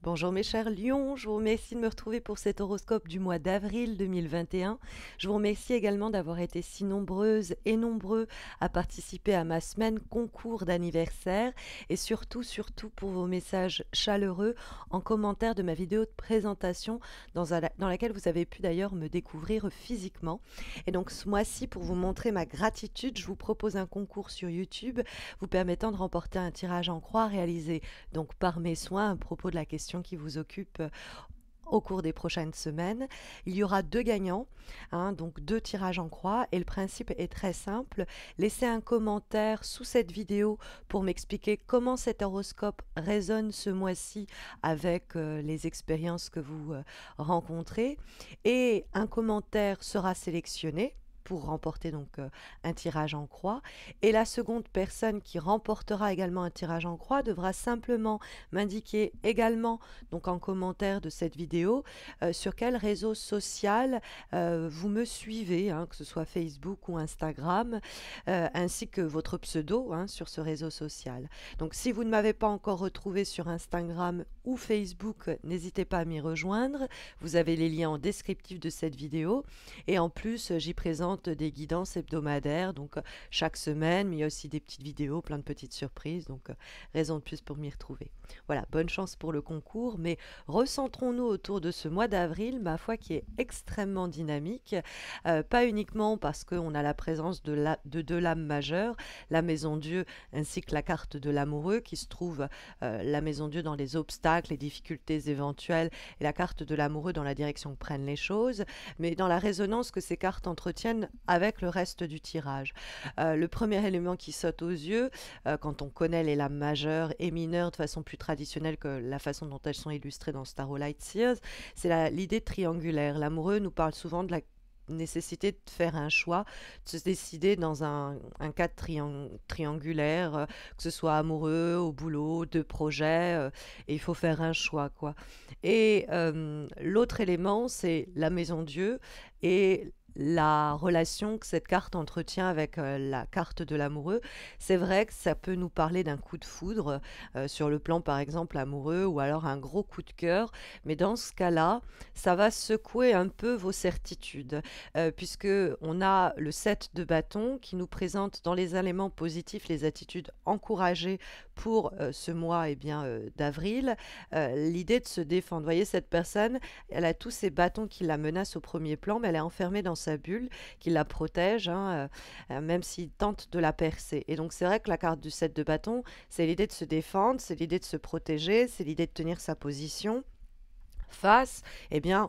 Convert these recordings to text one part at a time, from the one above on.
Bonjour mes chers lions, je vous remercie de me retrouver pour cet horoscope du mois d'avril 2021. Je vous remercie également d'avoir été si nombreuses et nombreux à participer à ma semaine concours d'anniversaire et surtout pour vos messages chaleureux en commentaire de ma vidéo de présentation dans laquelle vous avez pu d'ailleurs me découvrir physiquement. Et donc ce mois-ci, pour vous montrer ma gratitude, je vous propose un concours sur YouTube vous permettant de remporter un tirage en croix réalisé donc par mes soins à propos de la question qui vous occupe au cours des prochaines semaines. Il y aura deux gagnants, donc deux tirages en croix, et le principe est très simple. Laissez un commentaire sous cette vidéo pour m'expliquer comment cet horoscope résonne ce mois-ci avec les expériences que vous rencontrez, et un commentaire sera sélectionné pour remporter donc un tirage en croix. Et la seconde personne qui remportera également un tirage en croix devra simplement m'indiquer également donc en commentaire de cette vidéo sur quel réseau social vous me suivez, que ce soit Facebook ou Instagram, ainsi que votre pseudo sur ce réseau social. Donc si vous ne m'avez pas encore retrouvé sur Instagram ou Facebook, n'hésitez pas à m'y rejoindre. Vous avez les liens en descriptif de cette vidéo. Et en plus, j'y présente des guidances hebdomadaires, donc chaque semaine, mais il y a aussi des petites vidéos, plein de petites surprises, donc raison de plus pour m'y retrouver. Voilà, bonne chance pour le concours, mais recentrons-nous autour de ce mois d'avril, ma foi, qui est extrêmement dynamique, pas uniquement parce qu'on a la présence de deux lames majeures, la Maison Dieu ainsi que la carte de l'amoureux qui se trouve la Maison Dieu dans les obstacles, les difficultés éventuelles, et la carte de l'amoureux dans la direction que prennent les choses, mais dans la résonance que ces cartes entretiennent avec le reste du tirage. Le premier élément qui saute aux yeux, quand on connaît les lames majeures et mineures de façon plus traditionnelle que la façon dont elles sont illustrées dans Starlight Sears, c'est l'idée triangulaire. L'amoureux nous parle souvent de la nécessité de faire un choix, de se décider dans un cadre triangulaire, que ce soit amoureux, au boulot, de projet, et il faut faire un choix, quoi. Et l'autre élément, c'est la Maison Dieu et la relation que cette carte entretient avec la carte de l'amoureux. C'est vrai que ça peut nous parler d'un coup de foudre sur le plan par exemple amoureux, ou alors un gros coup de cœur, mais dans ce cas-là, ça va secouer un peu vos certitudes, puisque on a le 7 de bâton qui nous présente dans les éléments positifs les attitudes encouragées pour ce mois d'avril, l'idée de se défendre. Vous voyez, cette personne, elle a tous ces bâtons qui la menacent au premier plan, mais elle est enfermée dans sa bulle qui la protège, même s'il tente de la percer. Et donc c'est vrai que la carte du 7 de bâton, c'est l'idée de se défendre, c'est l'idée de se protéger, c'est l'idée de tenir sa position face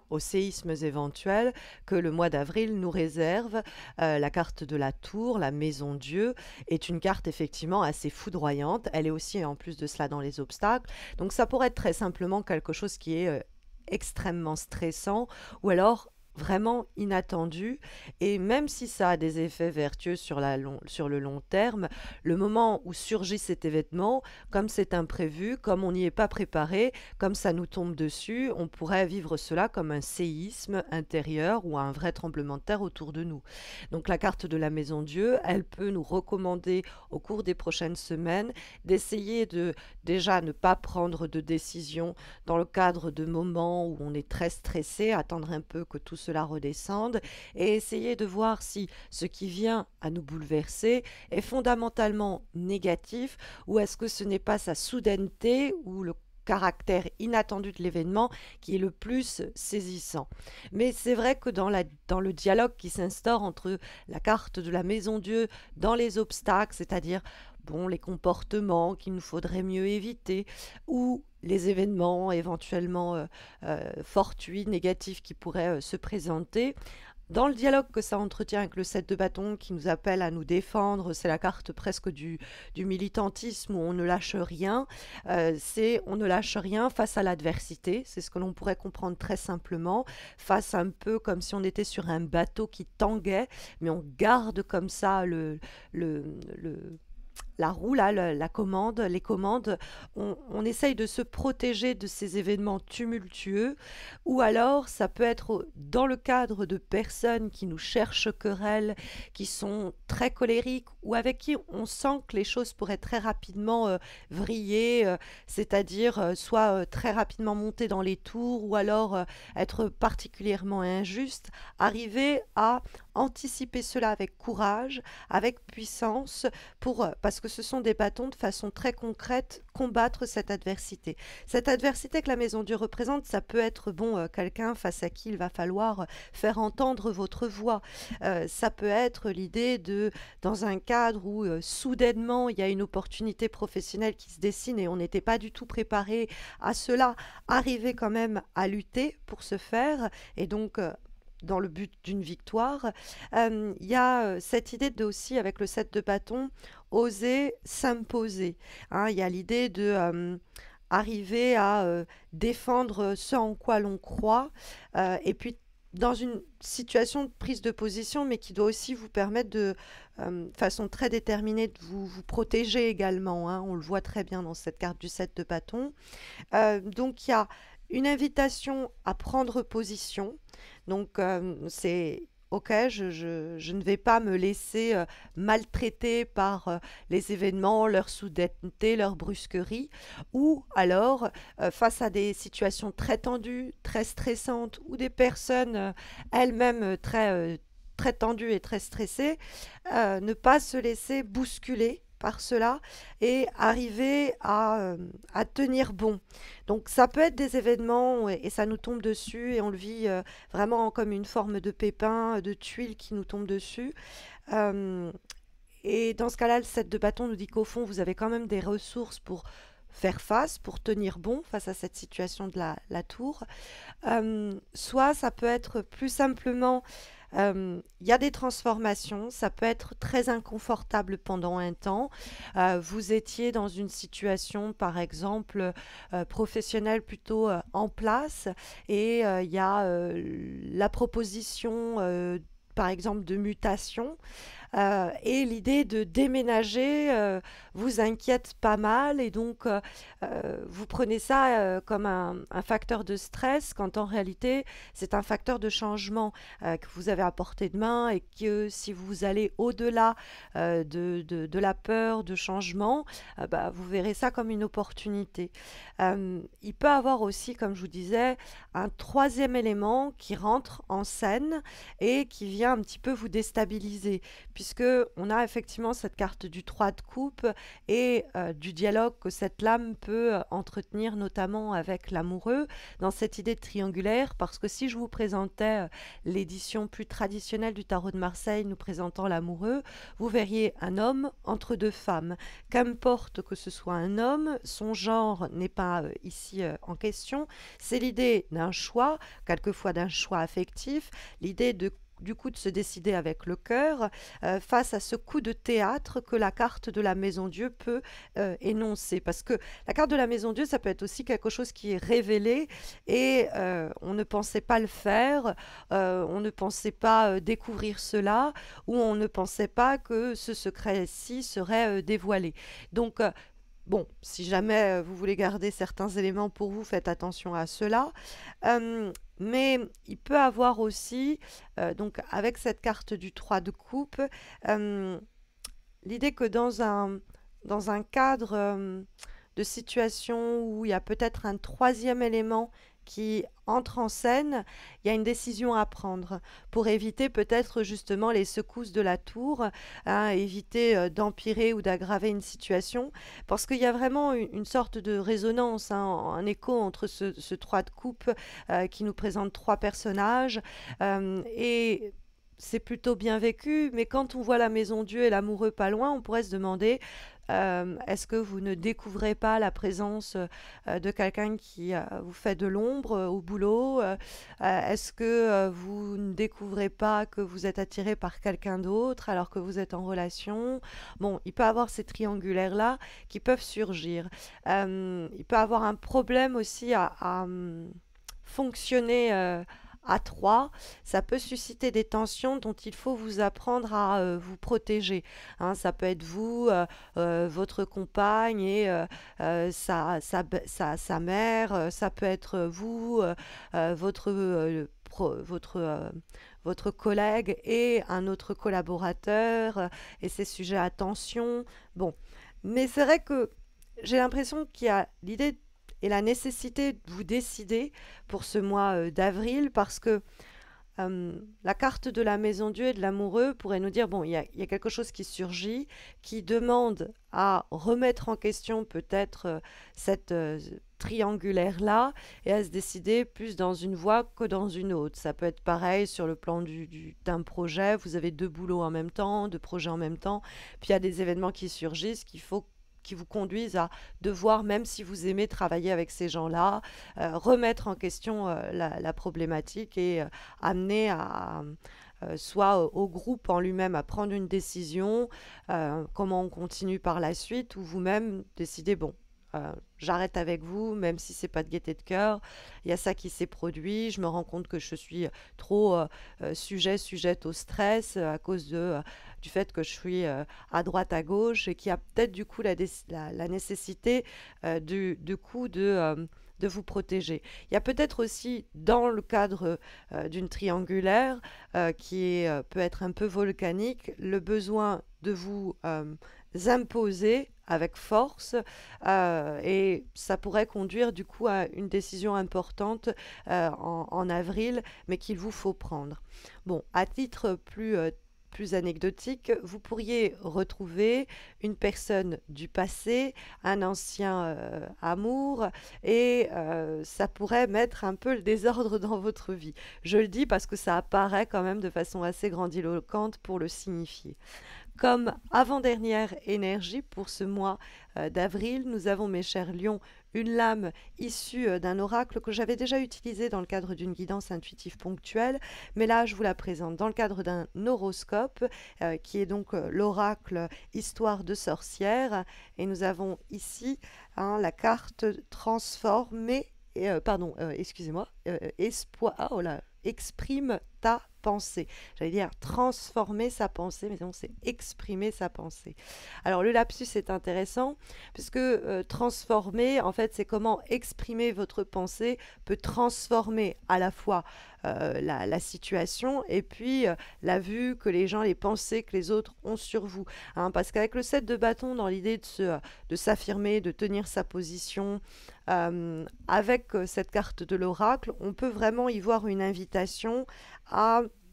aux séismes éventuels que le mois d'avril nous réserve. La carte de la tour, la Maison Dieu, est une carte effectivement assez foudroyante. Elle est aussi en plus de cela dans les obstacles. Donc ça pourrait être très simplement quelque chose qui est extrêmement stressant, ou alors vraiment inattendu, et même si ça a des effets vertueux sur le long terme, le moment où surgit cet événement, comme c'est imprévu, comme on n'y est pas préparé, comme ça nous tombe dessus, on pourrait vivre cela comme un séisme intérieur ou un vrai tremblement de terre autour de nous. Donc la carte de la Maison Dieu, elle peut nous recommander au cours des prochaines semaines d'essayer de déjà ne pas prendre de décision dans le cadre de moments où on est très stressé, attendre un peu que tout cela redescende et essayer de voir si ce qui vient à nous bouleverser est fondamentalement négatif, ou est-ce que ce n'est pas sa soudaineté ou le caractère inattendu de l'événement qui est le plus saisissant. Mais c'est vrai que dans le dialogue qui s'instaure entre la carte de la Maison Dieu dans les obstacles, c'est-à-dire les comportements qu'il nous faudrait mieux éviter, ou les événements éventuellement fortuits, négatifs qui pourraient se présenter. Dans le dialogue que ça entretient avec le 7 de bâton qui nous appelle à nous défendre, c'est la carte presque du militantisme où on ne lâche rien, on ne lâche rien face à l'adversité, c'est ce que l'on pourrait comprendre très simplement, face un peu comme si on était sur un bateau qui tanguait, mais on garde comme ça la roue, là, la commande, les commandes, on essaye de se protéger de ces événements tumultueux, ou alors ça peut être dans le cadre de personnes qui nous cherchent querelle, qui sont très colériques, ou avec qui on sent que les choses pourraient très rapidement vriller, c'est-à-dire soit très rapidement monter dans les tours, ou alors être particulièrement injuste, arriver à anticiper cela avec courage, avec puissance, parce que ce sont des bâtons de façon très concrète, combattre cette adversité. Cette adversité que la maison Dieu représente, ça peut être quelqu'un face à qui il va falloir faire entendre votre voix. Ça peut être l'idée de, dans un cadre où soudainement il y a une opportunité professionnelle qui se dessine et on n'était pas du tout préparé à cela, arriver quand même à lutter pour ce faire et donc dans le but d'une victoire. Il y a cette idée de aussi, avec le 7 de bâton, oser s'imposer. Hein. Il y a l'idée de arriver à défendre ce en quoi l'on croit, et puis dans une situation de prise de position, mais qui doit aussi vous permettre de façon très déterminée de vous protéger également. Hein. On le voit très bien dans cette carte du 7 de bâton. Donc il y a une invitation à prendre position. Donc c'est OK, je ne vais pas me laisser maltraiter par les événements, leur soudaineté, leur brusquerie, ou alors face à des situations très tendues, très stressantes, ou des personnes elles-mêmes très tendues et très stressées, ne pas se laisser bousculer par cela et arriver à tenir bon. Donc ça peut être des événements et ça nous tombe dessus et on le vit vraiment comme une forme de pépin, de tuile qui nous tombe dessus. Euh, et dans ce cas-là, le 7 de bâton nous dit qu'au fond, vous avez quand même des ressources pour faire face, pour tenir bon face à cette situation de la tour. Soit ça peut être plus simplement, il y a des transformations, ça peut être très inconfortable pendant un temps. Vous étiez dans une situation, par exemple, professionnelle plutôt en place, et il y a la proposition, par exemple, de mutation. Et l'idée de déménager vous inquiète pas mal et donc vous prenez ça comme un facteur de stress quand en réalité c'est un facteur de changement que vous avez à portée de main et que si vous allez au-delà de la peur de changement, vous verrez ça comme une opportunité. Il peut avoir aussi, comme je vous disais, un troisième élément qui rentre en scène et qui vient un petit peu vous déstabiliser puisque on a effectivement cette carte du 3 de coupe et du dialogue que cette lame peut entretenir notamment avec l'amoureux dans cette idée de triangulaire, parce que si je vous présentais l'édition plus traditionnelle du tarot de Marseille nous présentant l'amoureux, vous verriez un homme entre deux femmes. Qu'importe que ce soit un homme, son genre n'est pas ici en question, c'est l'idée d'un choix, quelquefois d'un choix affectif, l'idée du coup de se décider avec le cœur face à ce coup de théâtre que la carte de la Maison Dieu peut énoncer. Parce que la carte de la Maison Dieu, ça peut être aussi quelque chose qui est révélé et on ne pensait pas le faire, on ne pensait pas découvrir cela, ou on ne pensait pas que ce secret-ci serait dévoilé. Donc, bon, si jamais vous voulez garder certains éléments pour vous, faites attention à cela. Mais il peut avoir aussi, donc avec cette carte du 3 de coupe, euh, l'idée que dans un cadre de situation où il y a peut-être un troisième élément qui entre en scène, il y a une décision à prendre pour éviter peut-être justement les secousses de la tour, hein, éviter d'empirer ou d'aggraver une situation, parce qu'il y a vraiment une sorte de résonance, hein, un écho entre ce 3 de coupe qui nous présente trois personnages, et c'est plutôt bien vécu, mais quand on voit la Maison Dieu et l'amoureux pas loin, on pourrait se demander est-ce que vous ne découvrez pas la présence de quelqu'un qui vous fait de l'ombre au boulot? Est-ce que vous ne découvrez pas que vous êtes attiré par quelqu'un d'autre alors que vous êtes en relation? Bon, il peut y avoir ces triangulaires-là qui peuvent surgir. Il peut y avoir un problème aussi à fonctionner à 3, ça peut susciter des tensions dont il faut vous apprendre à vous protéger. Hein, ça peut être vous, votre compagne et sa mère, ça peut être vous, votre, votre collègue et un autre collaborateur, et c'est sujet à tension. Bon, mais c'est vrai que j'ai l'impression qu'il y a l'idée et la nécessité de vous décider pour ce mois d'avril parce que la carte de la maison Dieu et de l'amoureux pourrait nous dire, bon, il y a quelque chose qui surgit, qui demande à remettre en question peut-être cette triangulaire-là et à se décider plus dans une voie que dans une autre. Ça peut être pareil sur le plan d'un projet, vous avez deux boulots en même temps, deux projets en même temps, puis il y a des événements qui surgissent qui vous conduisent à devoir, même si vous aimez travailler avec ces gens-là, remettre en question la problématique et amener soit au groupe en lui-même à prendre une décision, comment on continue par la suite, ou vous-même décider, bon, j'arrête avec vous, même si c'est pas de gaieté de cœur. Il y a ça qui s'est produit. Je me rends compte que je suis trop sujette au stress à cause du fait que je suis à droite, à gauche, et qu'il y a peut-être du coup la nécessité du coup de vous protéger. Il y a peut-être aussi dans le cadre d'une triangulaire peut être un peu volcanique, le besoin de vous imposer avec force et ça pourrait conduire du coup à une décision importante en avril, mais qu'il vous faut prendre. Bon, à titre plus anecdotique, vous pourriez retrouver une personne du passé, un ancien amour, et ça pourrait mettre un peu le désordre dans votre vie. Je le dis parce que ça apparaît quand même de façon assez grandiloquente pour le signifier. Comme avant-dernière énergie pour ce mois d'avril, nous avons, mes chers lions, une lame issue d'un oracle que j'avais déjà utilisé dans le cadre d'une guidance intuitive ponctuelle, mais là je vous la présente dans le cadre d'un horoscope qui est donc l'oracle Histoire de sorcière, et nous avons ici la carte transformée, excusez-moi, espoir, oh là, exprime ta pensée. J'allais dire transformer sa pensée, mais non, c'est exprimer sa pensée. Alors le lapsus est intéressant puisque transformer, en fait, c'est comment exprimer votre pensée peut transformer à la fois la situation et puis la vue que les gens, les pensées que les autres ont sur vous. Hein, parce qu'avec le 7 de bâton, dans l'idée de s'affirmer, de tenir sa position, avec cette carte de l'oracle, on peut vraiment y voir une invitation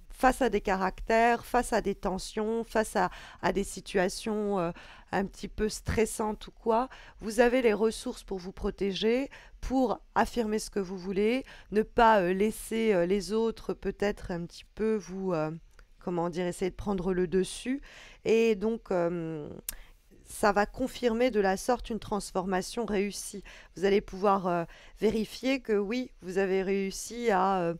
face à des caractères, face à des tensions, face à des situations un petit peu stressantes ou quoi, vous avez les ressources pour vous protéger, pour affirmer ce que vous voulez, ne pas laisser les autres peut-être un petit peu vous, comment dire, essayer de prendre le dessus. Et donc, ça va confirmer de la sorte une transformation réussie. Vous allez pouvoir vérifier que oui, vous avez réussi à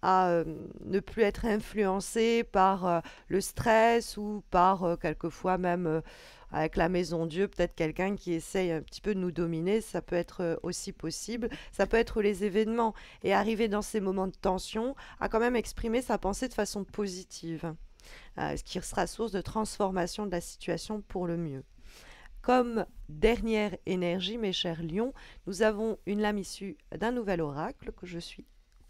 ne plus être influencé par le stress ou par quelquefois même avec la maison Dieu, peut-être quelqu'un qui essaye un petit peu de nous dominer, ça peut être aussi possible. Ça peut être les événements et arriver dans ces moments de tension à quand même exprimer sa pensée de façon positive, ce qui sera source de transformation de la situation pour le mieux. Comme dernière énergie, mes chers lions, nous avons une lame issue d'un nouvel oracle que je suis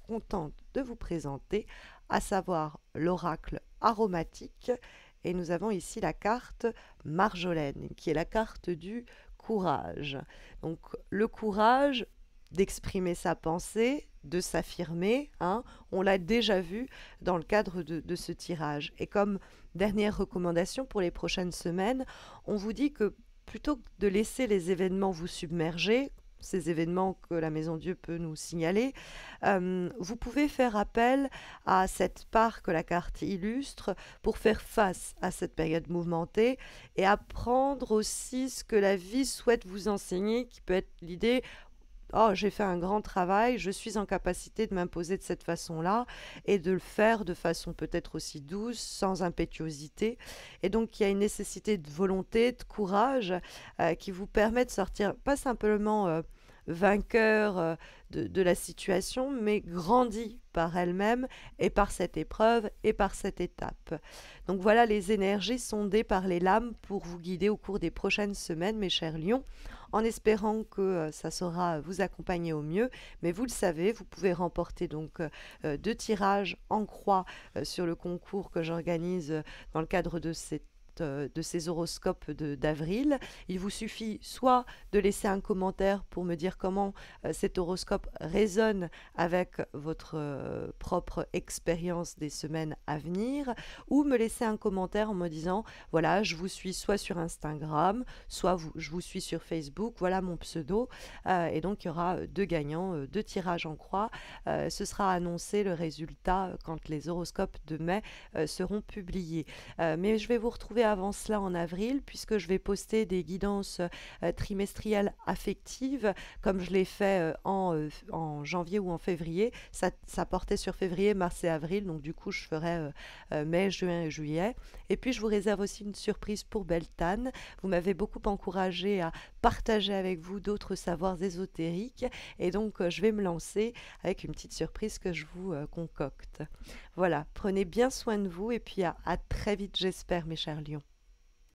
contente de vous présenter, à savoir l'oracle aromatique, et nous avons ici la carte Marjolaine, qui est la carte du courage. Donc le courage d'exprimer sa pensée, de s'affirmer, hein, on l'a déjà vu dans le cadre de ce tirage. Et comme dernière recommandation pour les prochaines semaines, on vous dit que plutôt que de laisser les événements vous submerger, ces événements que la Maison Dieu peut nous signaler, vous pouvez faire appel à cette part que la carte illustre pour faire face à cette période mouvementée et apprendre aussi ce que la vie souhaite vous enseigner, qui peut être l'idée: oh, j'ai fait un grand travail, je suis en capacité de m'imposer de cette façon-là et de le faire de façon peut-être aussi douce, sans impétuosité. Et donc, il y a une nécessité de volonté, de courage qui vous permet de sortir, pas simplement vainqueur de la situation, mais grandie par elle-même et par cette épreuve et par cette étape. Donc voilà les énergies sondées par les lames pour vous guider au cours des prochaines semaines, mes chers lions, en espérant que ça saura vous accompagner au mieux. Mais vous le savez, vous pouvez remporter donc 2 tirages en croix sur le concours que j'organise dans le cadre de ces horoscopes d'avril. Il vous suffit soit de laisser un commentaire pour me dire comment cet horoscope résonne avec votre propre expérience des semaines à venir, ou me laisser un commentaire en me disant voilà, je vous suis soit sur Instagram, soit je vous suis sur Facebook, voilà mon pseudo. Et donc il y aura 2 gagnants, 2 tirages en croix. Ce sera annoncé le résultat quand les horoscopes de mai seront publiés. Mais je vais vous retrouver avant cela en avril, puisque je vais poster des guidances trimestrielles affectives, comme je l'ai fait en janvier ou en février. Ça portait sur février, mars et avril, donc du coup je ferai mai, juin et juillet. Et puis je vous réserve aussi une surprise pour Beltane. Vous m'avez beaucoup encouragé à partager avec vous d'autres savoirs ésotériques, et donc je vais me lancer avec une petite surprise que je vous concocte. Voilà, prenez bien soin de vous et puis à très vite j'espère, mes chers lions.